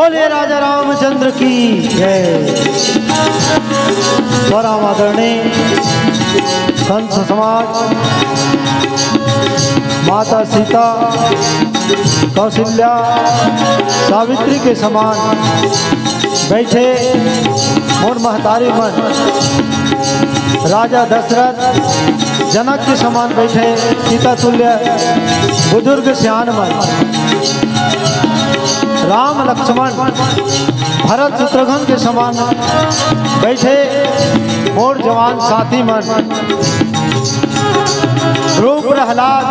बोले राजा रामचंद्र की जय। परम आदरणीय संत समाज, माता सीता, कौशल्या, सावित्री के समान बैठे मोर महतारी मन, राजा दशरथ जनक के समान बैठे सीता तुल्य बुजुर्ग सियान मन, राम लक्ष्मण भरत शत्रुघ्न के समान बैठे मोर जवान साथी मन, ध्रुव प्रहलाद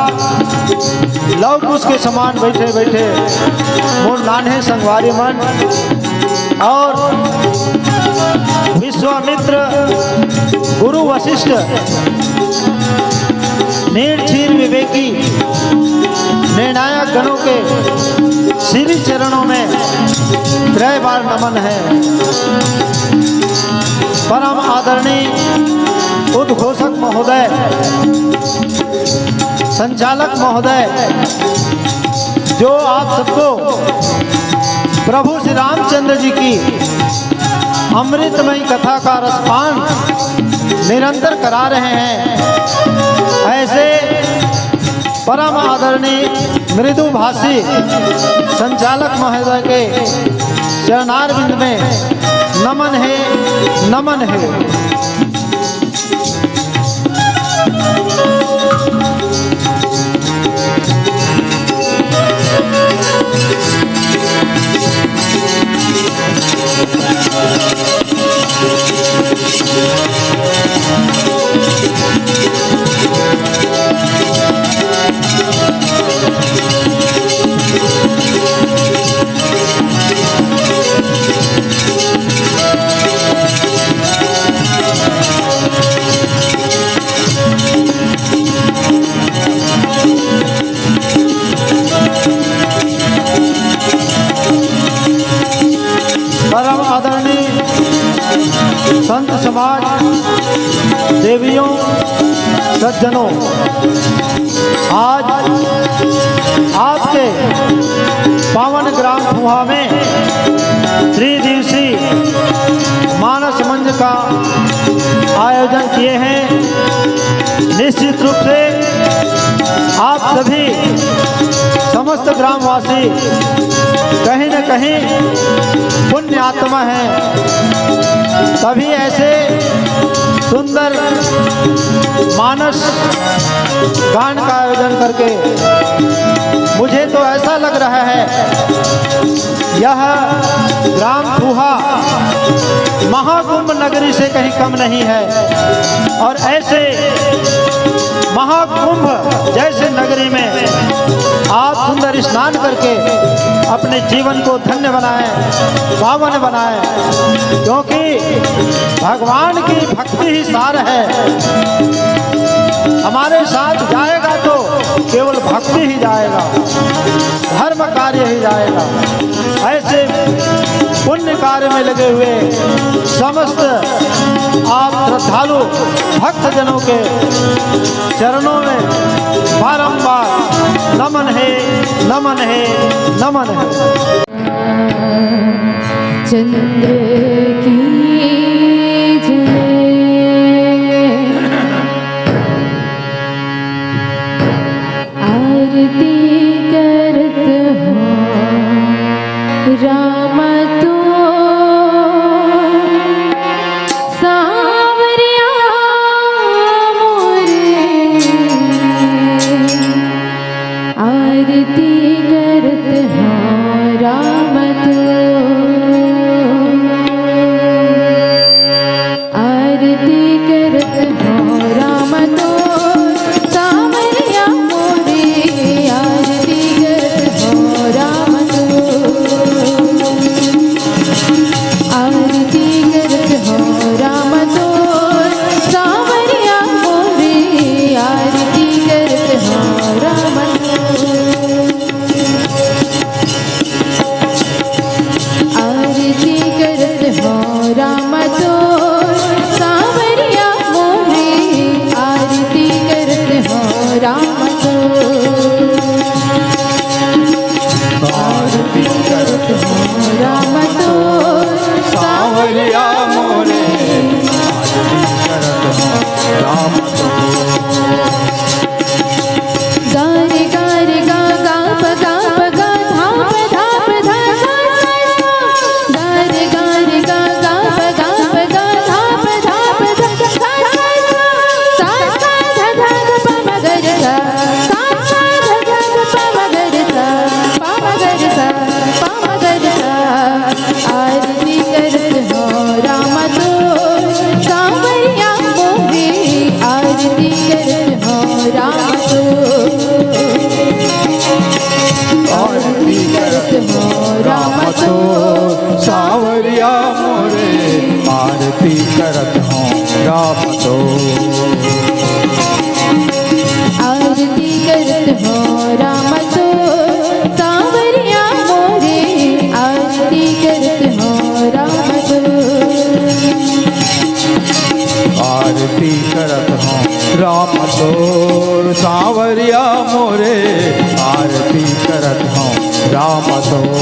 लव कुश के समान बैठे बैठे मोर नान्हे संगवारी मन, और विश्वामित्र गुरु वशिष्ठ निर्क्षीर विवेकी निर्णायक गणों के श्री चरणों में त्रय बार नमन है। परम आदरणीय उद्घोषक महोदय, संचालक महोदय, जो आप सबको प्रभु श्री रामचंद्र जी की अमृतमयी कथा का रसपान निरंतर करा रहे हैं, ऐसे परम आदरणीय मृदुभाषी संचालक महोदय के चरणारविंद में नमन है, नमन है। परम आदरणीय संत समाज, देवियों, सज्जनों, आज आपके पावन ग्राम फुहा में त्रिदिवसीय मानस मंच का आयोजन किए हैं। निश्चित रूप से आप सभी समस्त ग्रामवासी कहीं न कहीं पुण्य आत्मा है, तभी ऐसे सुंदर मानस गान का आयोजन करके मुझे तो ऐसा लग रहा है यह ग्राम फुहा महाकुंभ नगरी से कहीं कम नहीं है, और ऐसे महाकुंभ जैसे नगरी में आप सुंदर स्नान करके अपने जीवन को धन्य बनाएं, पावन बनाएं, क्योंकि भगवान की भक्ति ही सार है। हमारे साथ जाएगा तो केवल भक्ति ही जाएगा, धर्म कार्य ही जाएगा। ऐसे पुण्य कार्य में लगे हुए समस्त आप श्रद्धालु भक्त जनों के चरणों में बारंबार नमन है, नमन है, नमन है। चंद्र की जय, आरती करत हो राम तो सावरिया मोरे, आरती करत हो राम तो, आरती करत हो राम तो सावरिया मोरे, आरती करत हो राम तो, आरती करत हो राम तो सावरिया मोरे, आरती करत हो राम तो, आरती करत हो राम तो सावरिया राम तो आरती करत हो राम तो सांवरिया मोरे आरती करत हो राम तो आरती करत हूँ राम तोर सांवरिया मोरे आरती करत हूँ राम तोर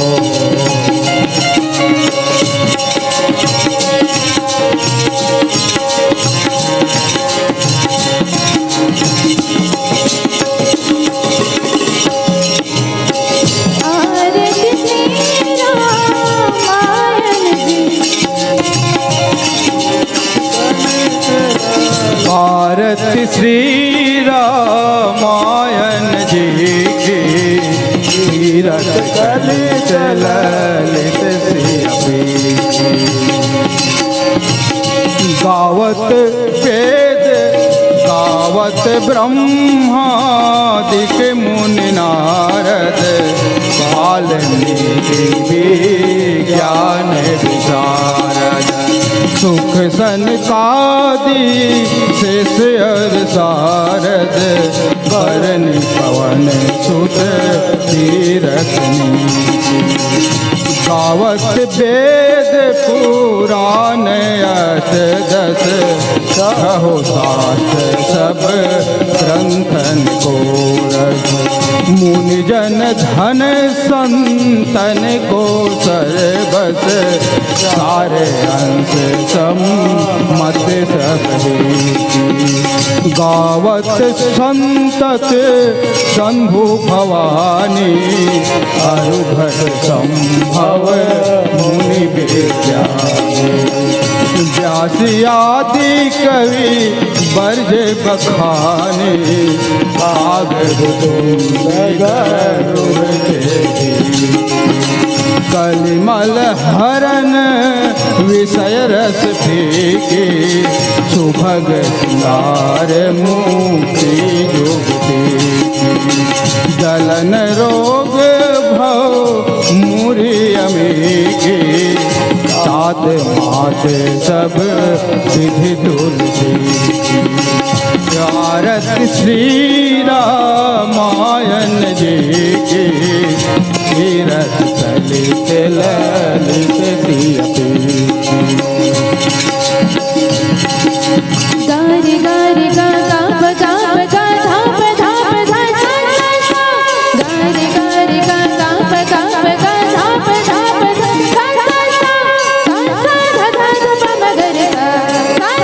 आरती श्री रामायण जी की तीरथ कलित ललित श्री गावत वेद गावत ब्रह्मादिक मुनि नारद वाल्मीकि ज्ञान विशारद सुख सनकादि शेष अर सारद वरण पवन सुत तीरथ नीति गावत वेद पुराण अष्टदश कहो शास्त्र सब ग्रंथन को रस मुनिजन धन संतन को सर्वस सारे अंश सम्मत सब गावत संतत शंभु भवानी अरुभट संभव मुनि विज्ञानी व्यास आदि कवि बरज बखाने कलिमल हरन विषय रस फीके सुभग सिंगार मुक्ति युक्ति जलन रोग भव मुरी अमीके सात मात सब विधि तुलसी आरत श्री रामायण जी की तीरथ चलित ललित सियति गारि गारि गा गाप गाप गा धाप धाप धा सा सा सा गारि गारि गा गाप गाप गा धाप धाप धा सा सा सा सा धा धा धा प म ग रे सा सा धा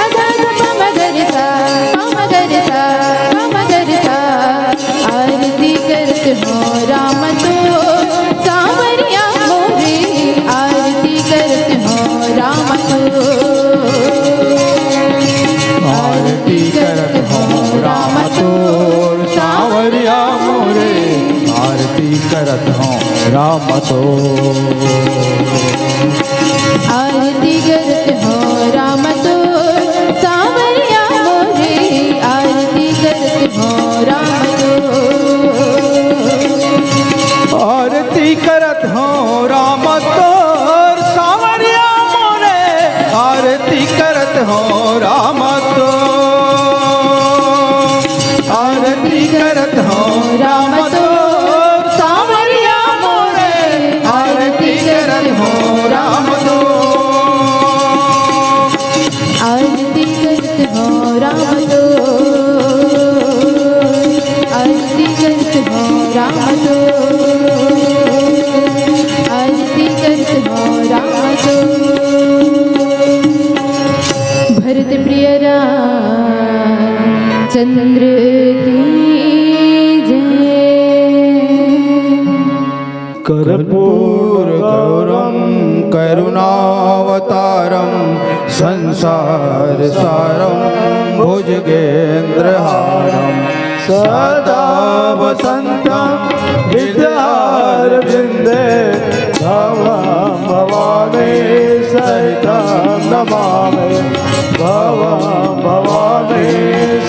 धा धा प म ग रे सा प म ग रे सा प म ग रे सा आरती करत हो राम तो सांवरिया मोरे आरती करत हो राम तो आरती करत हूँ राम तोर सांवरिया मोरे आरती करत हूँ राम आरती करत हो राम तो सांवरिया मोरे आरती करत हो राम तो आरती करत हूँ राम तोर सांवरिया मोरे आरती करत हूँ राम तो आरती करत हूँ राम तोर सांवरिया मोरे आरती करत हूँ राम तो आरती करत हो राम तो आरती करत हो राम तो आरती करत हो राम तो भरत प्रिय रामचंद्र की जय कर्पूर गौरम करुणावतारम संसार सारम भुजगेन्द्रहारम सदा वसंतम विद्यारविंदे भवं भवानी सहितं नमामि भवं भवानी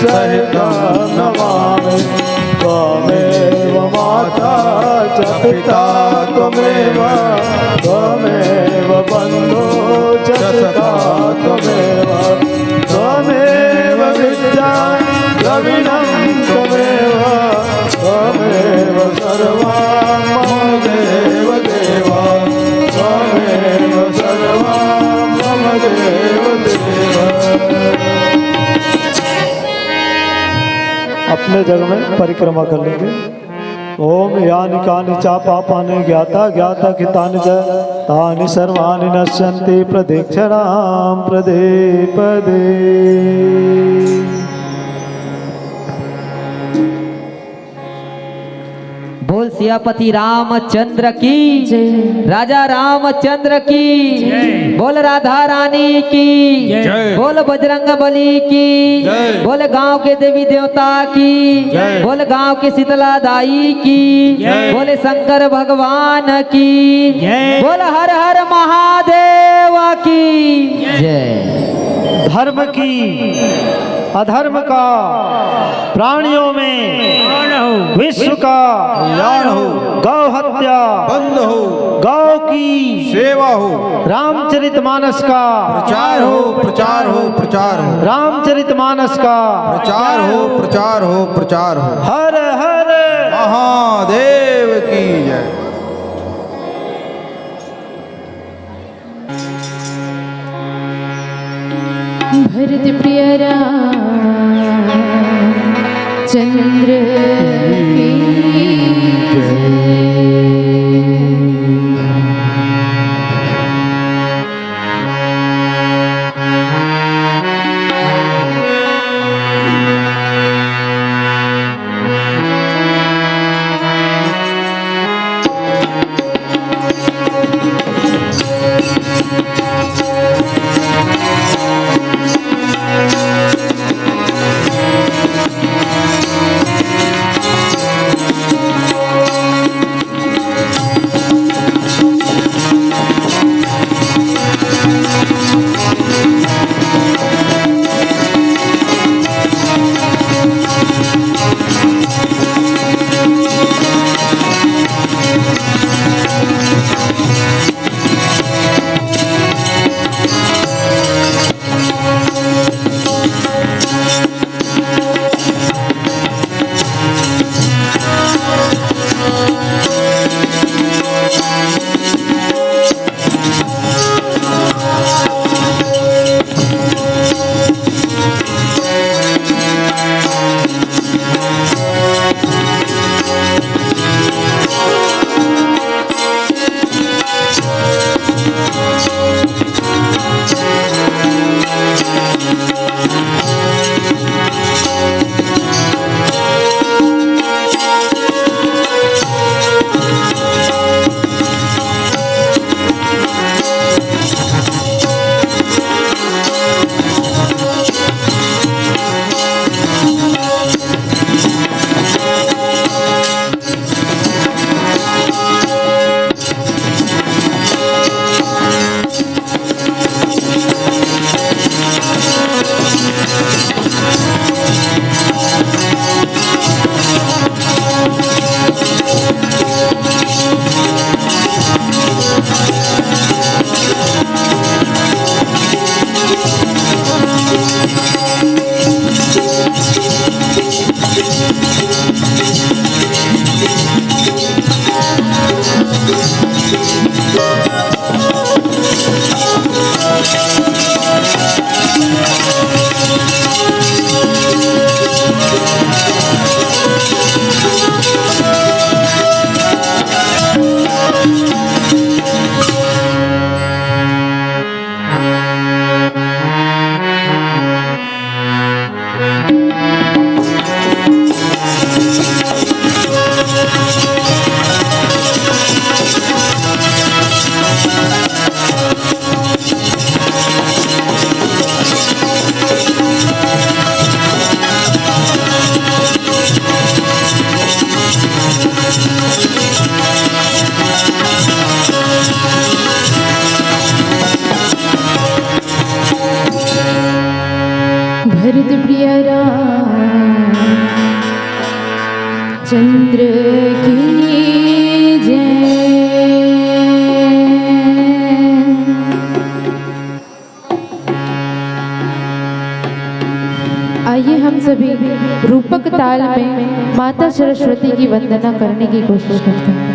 सहितं नमामि त्वमेव माता च पिता त्वमेव त्वमेव बन्धो च सखा त्वमेव अपने जग में परिक्रमा कर लेंगे। ओम यानि कानि चा पापानि ज्ञाता ज्ञाता कितानि च तानि सर्वाणि नश्यन्ति प्रदक्षिणां प्रदे पदे। बोल सियापति रामचंद्र की जय। राजा रामचंद्र की बोल राधा रानी की बोल बजरंग बली की बोल गांव के देवी देवता की बोल गांव के शीतला दाई की बोले शंकर भगवान की बोल हर हर महादेव की जय। धर्म की अधर्म का प्राणियों में विश्व का कल्याण हो, गौ हत्या बंद हो, गौ की सेवा हो, रामचरितमानस का प्रचार हो, प्रचार हो, प्रचार हो, रामचरितमानस का प्रचार हो, प्रचार हो, प्रचार हो। हर हर महादेव की जय। भरत प्रिय चंद्र की भरत प्रिय चंद्र की जय। आइए हम सभी रूपक ताल में माता सरस्वती की वंदना करने की कोशिश करते हैं।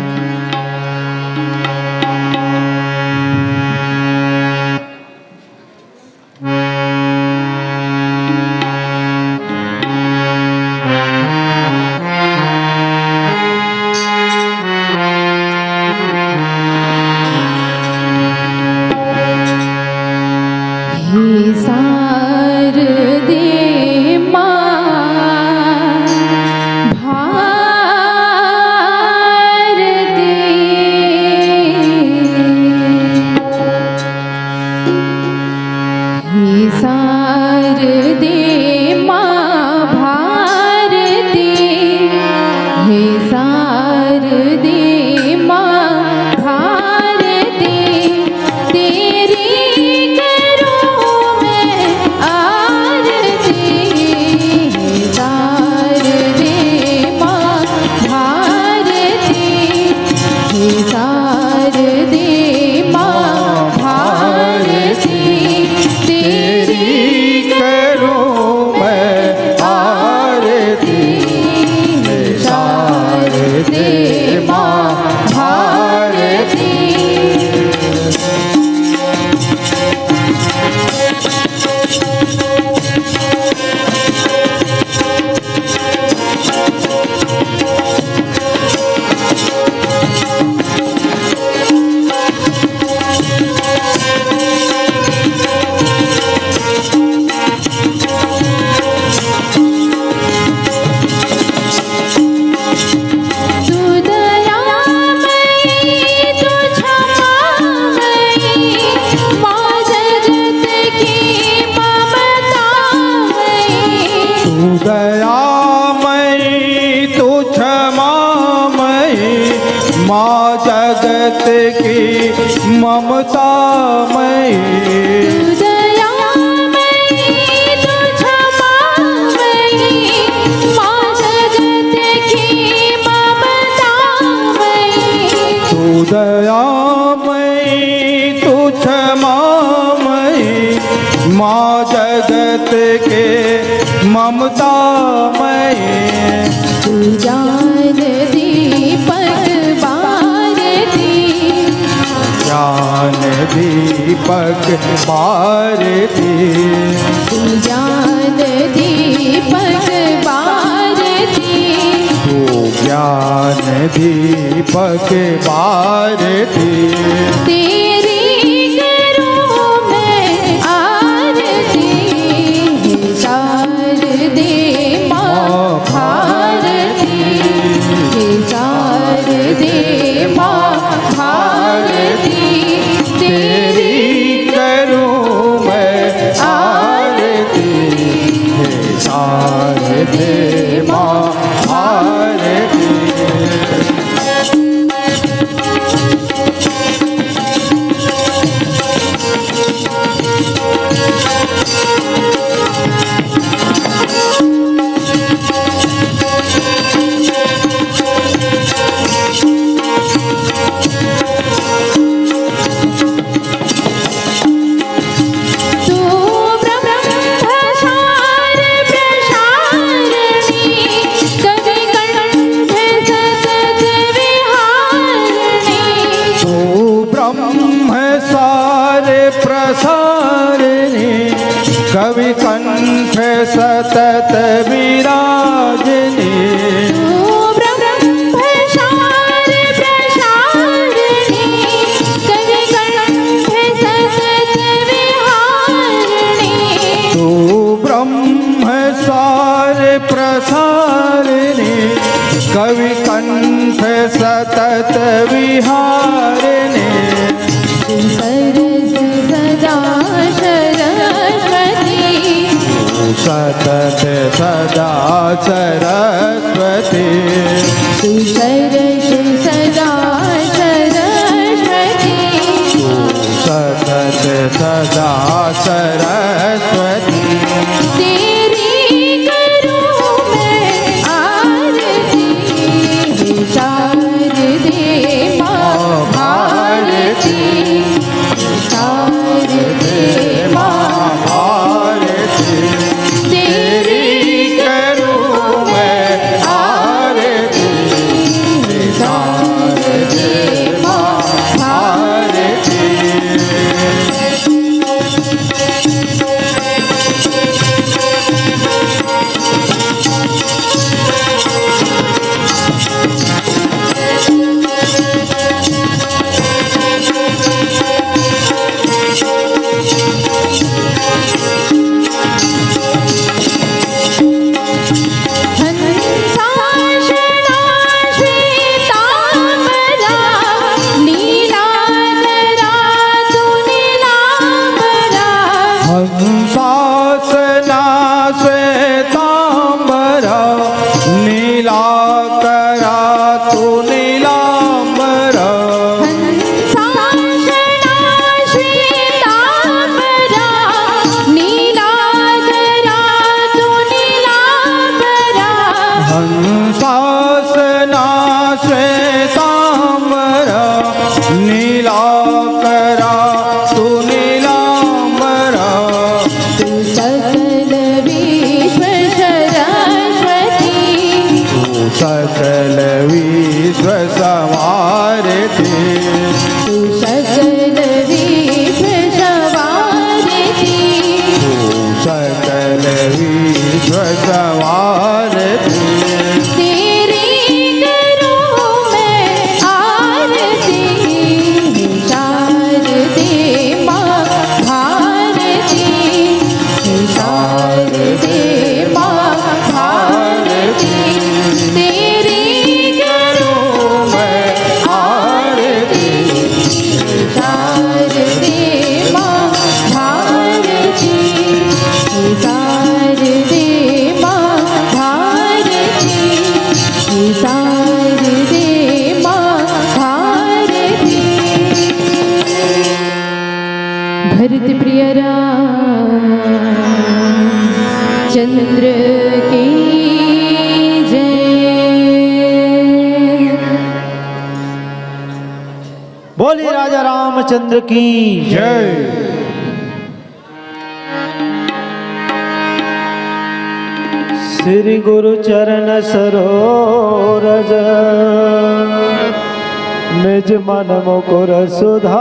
दयामयी तू क्षमामयी माँ जगत की ममतामयी दयामयी तू क्षमामयी माँ जगत के ममतामयी ज्ञान दीपक भारती ज्ञान दीपक भारती ज्ञान दीपक भारती तू ज्ञान दीपक भारती तेरी करूं मैं आरती शारदे माँ भारती शारदे माँ भारती तेरी करूं मैं आरती शारदे माँ भारती तू ब्रह्मसार प्रसारणी कवि कंठ सतत विहारणी तू ब्रह्म सारे प्रसारिणी कवि कंठ सतत विराजनी तू ब्रह्मसार प्रसारणी कवि कंठ सतत विहारणी तू ब्रह्म सारे प्रसारिणी कवि कंठ सतत विहारिणी सरस सदा सरस्वती सतत सदा सरस्वती तू सरस सदा सरस्वती सतत सदा सरस्वती तेरी करूं मैं आरती शारदे माँ भारती शारदे माँ भारती तेरी करूं मैं आरती शारदे माँ भारती हंसाशना श्वेतांबरा नीलाधरा तू नीलांबरा हंसासना श्वेतांबरा नीलाकरा तू नीलांबरा हंसाशना श्वेतांबरा नीलाधरा तू नीलांबरा हंसासना श्वेतांबरा नीलाकरा तू नीलांबरा तू सकल विश्व सरस्वती सकल विश्व समारती तू सकल विश्व सवारती सकल विश्व समारती तेरी करूं मैं आरती शारदे माँ भारती शारदे माँ भारती तेरी करूं मैं आरती शारदे माँ भारती शारदे माँ रामचंद्र की जय। बोलिए राजा रामचंद्र की जय। श्री गुरु चरण सरोरज निज मन मुकुर सुधार।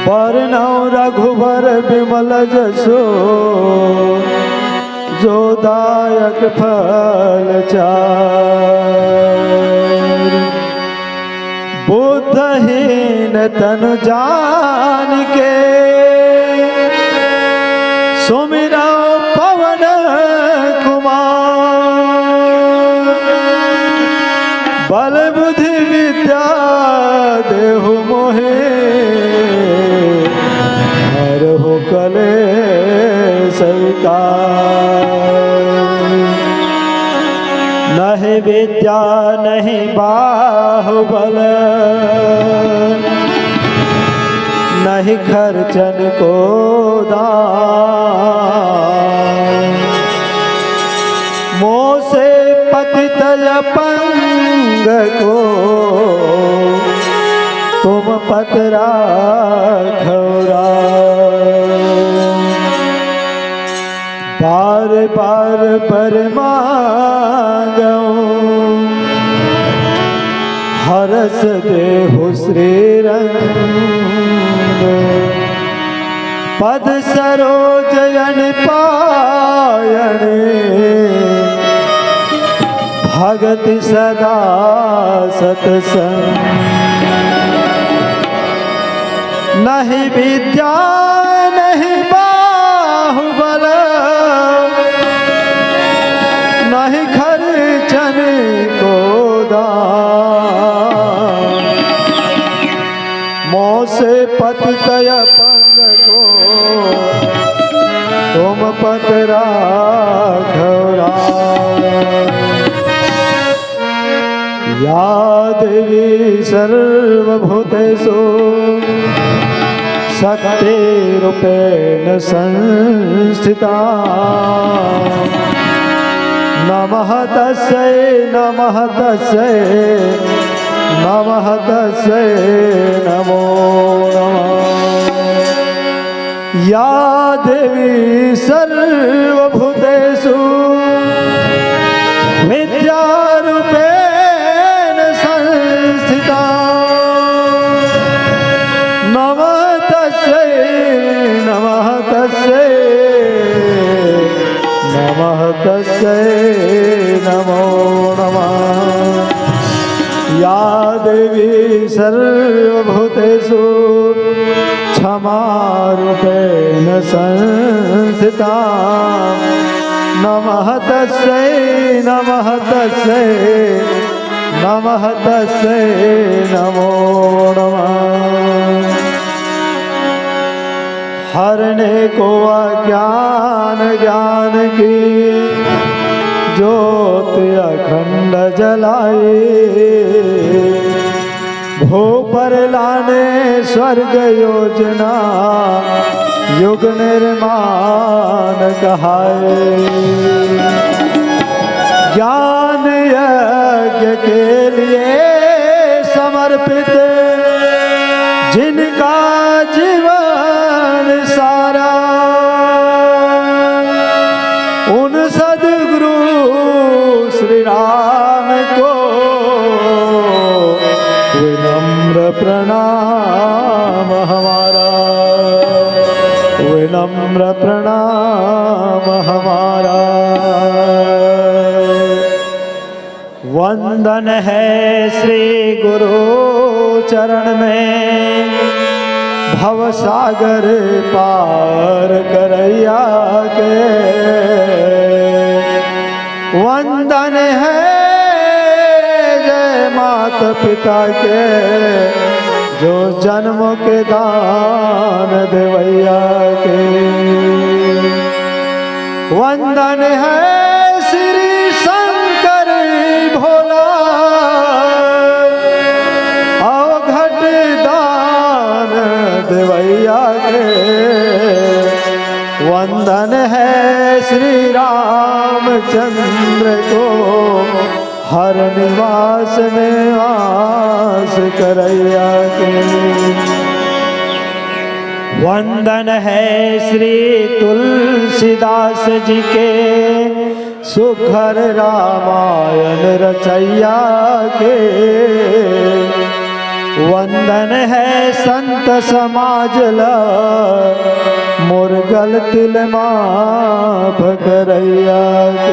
बरनौ रघुबर विमल जसो जो दायक फल चार। बुद्धहीन तनु जान के सुमिरौ पवन कुमार। बल बुद्धि विद्या देहु मोहे हरहु कलेश विकार। नहीं विद्या नहीं बाहुबल नहीं खर्चन को दान। मोह से पतित अपंग को तुम पत राखो राम। बार बार पर मांगऊं हरस देहु श्री रंग। पद सरोजन पायण भगति सदा सतसंग। नहीं विद्या नहीं बाहुबल नहीं खर्चन को दान। मोह से पतित अपंग को तुम पत राखो राम। या देवी सर्वभूतेषु शक्तिरूपेण संस्थिता। नमः तस्यै नमः तस्यै नमः तस्यै नमो नमः। या देवी सर्वभूतेषु विद्यारूपेण संस्थिता। नमः तस्यै नमः तस्यै नमः तस्यै नमो नमः। या देवी सर्वभूतेषु क्षमारूपेण संस्थिता। नमः तस्यै नमः तस्यै नमः तस्यै नमो नमः। हरने को अज्ञान ज्ञान की ज्योति अखंड जलाई। भू पर लाने स्वर्ग योजना युग निर्माण कहाए। ज्ञान यज्ञ के लिए समर्पित जिनका जीवन सारा। उन सद्गुरु श्री राम को विनम्र प्रणाम हमारा। विनम्र प्रणाम हमारा। वंदन है श्री गुरु चरण में भव सागर पार करैया के। वंदन है जय माता पिता के जो जन्म के दान देवैया के। वंदन है श्री शंकर भोला अवघट दान देवैया के। वंदन है श्री रामचंद्र को, हर निवास में वास करैया के। वंदन है श्री तुलसीदास जी के, सुघर रामायण रचैया के। वंदन है संत समाज ला, मुर्गल तिल माफ करैया के,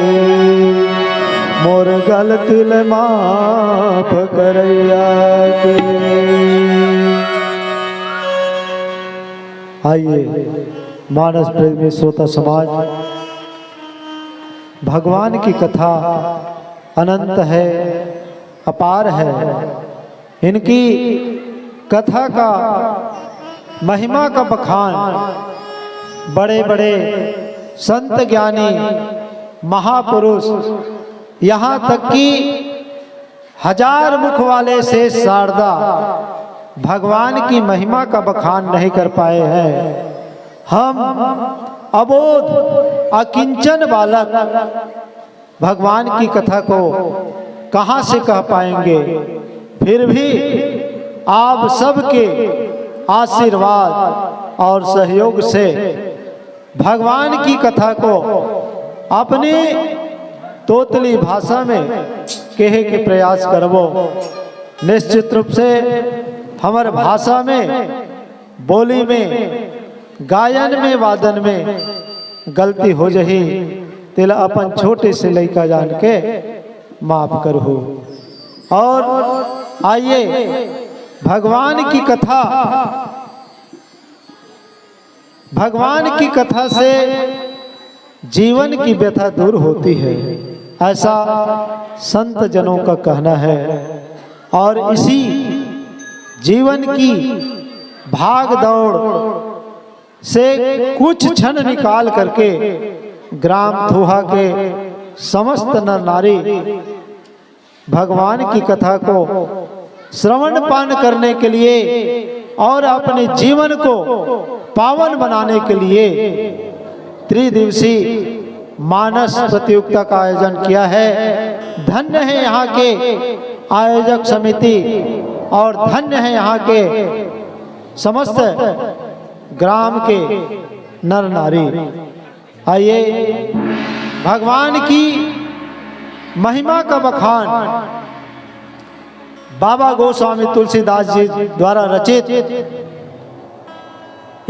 मुर्गल तिल माफ करैया के। आइए मानस प्रेमी श्रोता समाज, भगवान की कथा अनंत है, अपार है। इनकी कथा का महिमा का बखान बड़े बड़े संत ज्ञानी महापुरुष, यहाँ तक कि 1000 मुख वाले शेष शारदा भगवान की महिमा का बखान नहीं कर पाए हैं। हम अबोध अकिंचन बालक भगवान की कथा को कहाँ से कह पाएंगे। फिर भी आप सबके आशीर्वाद और सहयोग से भगवान की कथा को अपनी तोतली भाषा में कहे के प्रयास करबो। निश्चित रूप से हमार भाषा में, बोली में, गायन में, वादन में गलती हो जही तिल अपन छोटे से लड़का जान के माफ करहु। और आइए भगवान की कथा, भगवान की कथा से जीवन की व्यथा दूर होती है, ऐसा संत जनों का कहना है। और इसी जीवन की भाग दौड़ से कुछ क्षण निकाल करके ग्राम थुहा के समस्त नर नारी भगवान की कथा को श्रवण पान करने के लिए और अपने जीवन को पावन बनाने के लिए त्रिदिवसीय मानस प्रतियोगिता का आयोजन किया है। धन्य है यहाँ के आयोजक समिति और धन्य है यहाँ के समस्त ग्राम के नर नारी। आइए भगवान की महिमा का बखान बाबा गोस्वामी तुलसीदास जी द्वारा रचित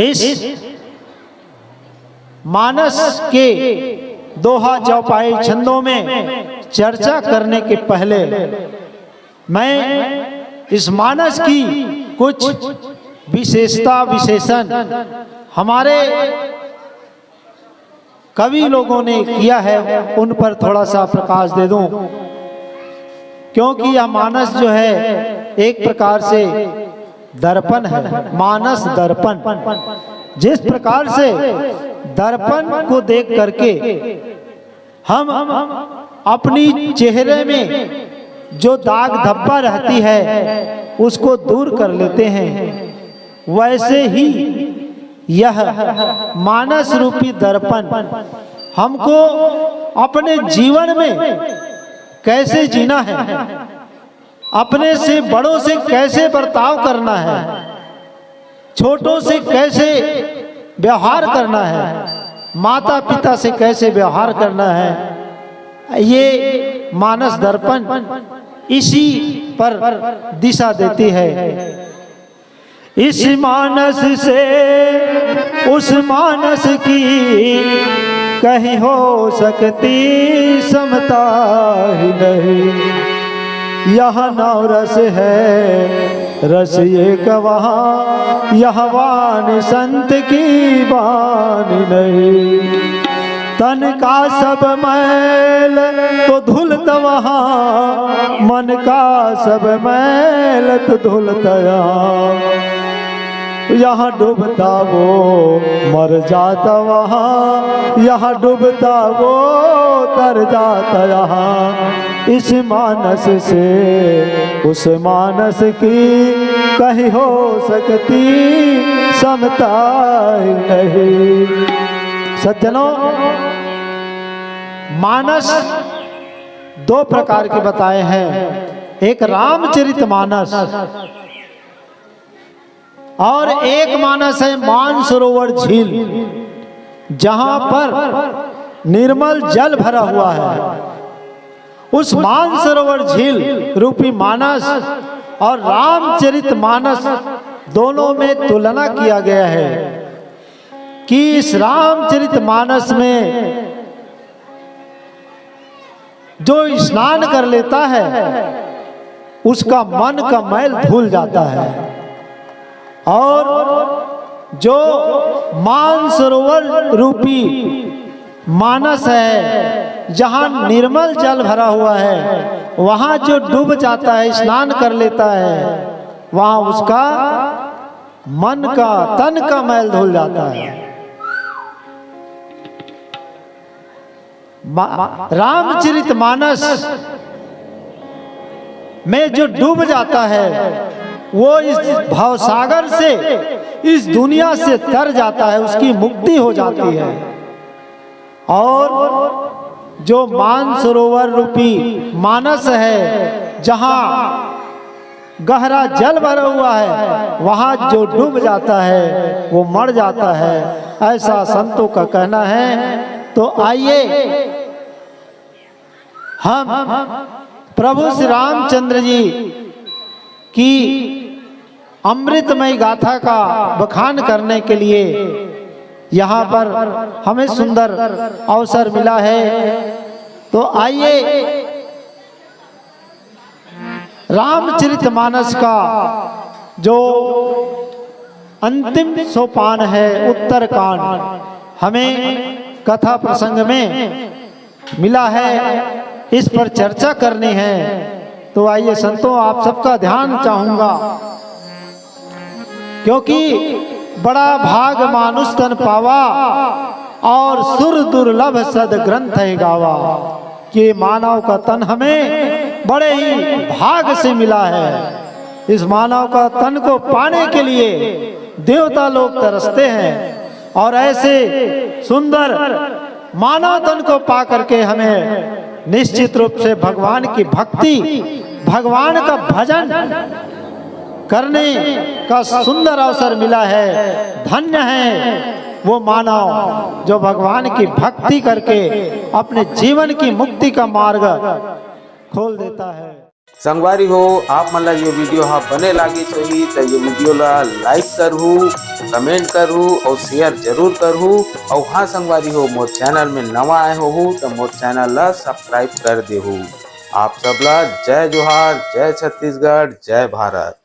इस मानस के दोहा चौपाई छंदों में चर्चा करने के पहले मैं इस मानस की कुछ विशेषता विशेषण हमारे कवि लोगों ने किया है उन पर थोड़ा सा प्रकाश दे दूं, क्योंकि यह मानस जो है एक प्रकार से दर्पण है। मानस दर्पण, जिस प्रकार से दर्पण को देख करके हम अपनी चेहरे में जो दाग धब्बा रहती है उसको दूर कर लेते हैं, वैसे ही यह मानस रूपी दर्पण हमको अपने जीवन में कैसे जीना है, अपने से बड़ों से कैसे बर्ताव करना है, छोटों से कैसे व्यवहार करना है, माता पिता से कैसे व्यवहार करना है, ये मानस दर्पण इसी पर दिशा देती है। इस मानस से उस मानस की कहीं हो सकती समता ही नहीं। यहाँ नौ रस है रस एक वहाँ, यह वाणी संत की वाणी नहीं। तन का सब मैल तो धुलत वहाँ, मन का सब मैल तो धुलत यहाँ। यहाँ डूबता वो मर जाता वहाँ, यहाँ डूबता वो तर जाता यहाँ। इस मानस से उस मानस की कहीं हो सकती समता ही नहीं। सज्जनों, मानस दो प्रकार के बताए हैं, एक रामचरितमानस और एक मानस है मानसरोवर झील, जहां पर निर्मल जल भरा हुआ है। उस मानसरोवर झील रूपी मानस और रामचरितमानस दोनों में तुलना किया गया है कि इस रामचरितमानस में जो स्नान कर लेता है उसका मन का मैल धुल जाता है, और जो मानसरोवर रूपी मानस है जहां निर्मल जल भरा हुआ है, वहां जो डूब जाता है, स्नान कर लेता है, वहां उसका मन का तन का मैल धुल जाता है। रामचरितमानस में जो डूब जाता है वो इस भवसागर से, इस दुनिया to तर जाता है, उसकी मुक्ति हो जाती है। और जो मानसरोवर रूपी मानस है जहां गहरा जल भरा हुआ है, वहां जो डूब जाता है वो मर जाता है, ऐसा संतों का कहना है। तो आइए हम प्रभु श्री रामचंद्र जी की अमृतमय गाथा का बखान करने के लिए यहाँ पर हमें सुंदर अवसर मिला है। तो आइए रामचरितमानस का जो अंतिम सोपान है उत्तरकांड, हमें कथा प्रसंग में मिला है, इस पर चर्चा करनी है। तो आइए संतों, आप सबका ध्यान चाहूंगा, क्योंकि बड़ा भाग मानुष तन पावा और सुर दुर्लभ सद ग्रंथ है गावा, कि मानव का तन हमें बड़े ही भाग से मिला है। इस मानव का तन को पाने के लिए देवता लोग तरसते हैं, और ऐसे सुंदर मानव तन को पा करके हमें निश्चित रूप से भगवान की भक्ति, भगवान का भजन करने का सुंदर अवसर मिला है। धन्य है वो मानव जो भगवान की भक्ति करके अपने जीवन की मुक्ति का मार्ग खोल देता है। संगवारी हो, आप मन ला ये वीडियो हाँ बने लागी सही तो ये वीडियो ला लाइक करहू, कमेंट करहू और शेयर जरूर करहू। और हाँ संगवारी हो, मोर चैनल में नवा आए हो तो मोर चैनल ला सब्सक्राइब कर देहू। आप सब ला जय जोहार, जय छत्तीसगढ़, जय भारत।